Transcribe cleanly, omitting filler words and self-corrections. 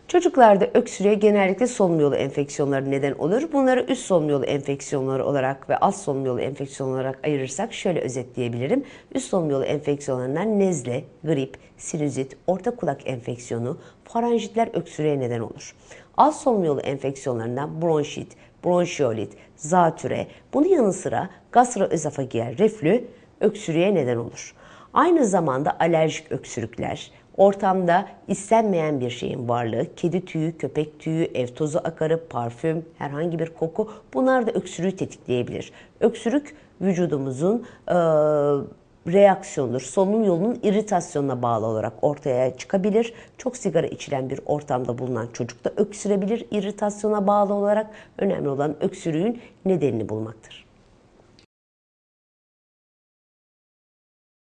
Çocuklarda öksürüğe genellikle solunum yolu enfeksiyonları neden olur. Bunları üst solunum yolu enfeksiyonları olarak ve alt solunum yolu enfeksiyonları olarak ayırırsak şöyle özetleyebilirim. Üst solunum yolu enfeksiyonlarından nezle, grip, sinüzit, orta kulak enfeksiyonu, faranjitler öksürüğe neden olur. Alt solunum yolu enfeksiyonlarından bronşit, bronşiolit, zatüre, bunun yanı sıra gastroözofagiyal reflü öksürüğe neden olur. Aynı zamanda alerjik öksürükler, ortamda istenmeyen bir şeyin varlığı, kedi tüyü, köpek tüyü, ev tozu akarı, parfüm, herhangi bir koku, bunlar da öksürüğü tetikleyebilir. Öksürük vücudumuzun reaksiyonudur. Solunum yolunun irritasyonuna bağlı olarak ortaya çıkabilir. Çok sigara içilen bir ortamda bulunan çocuk da öksürebilir irritasyona bağlı olarak. Önemli olan öksürüğün nedenini bulmaktır.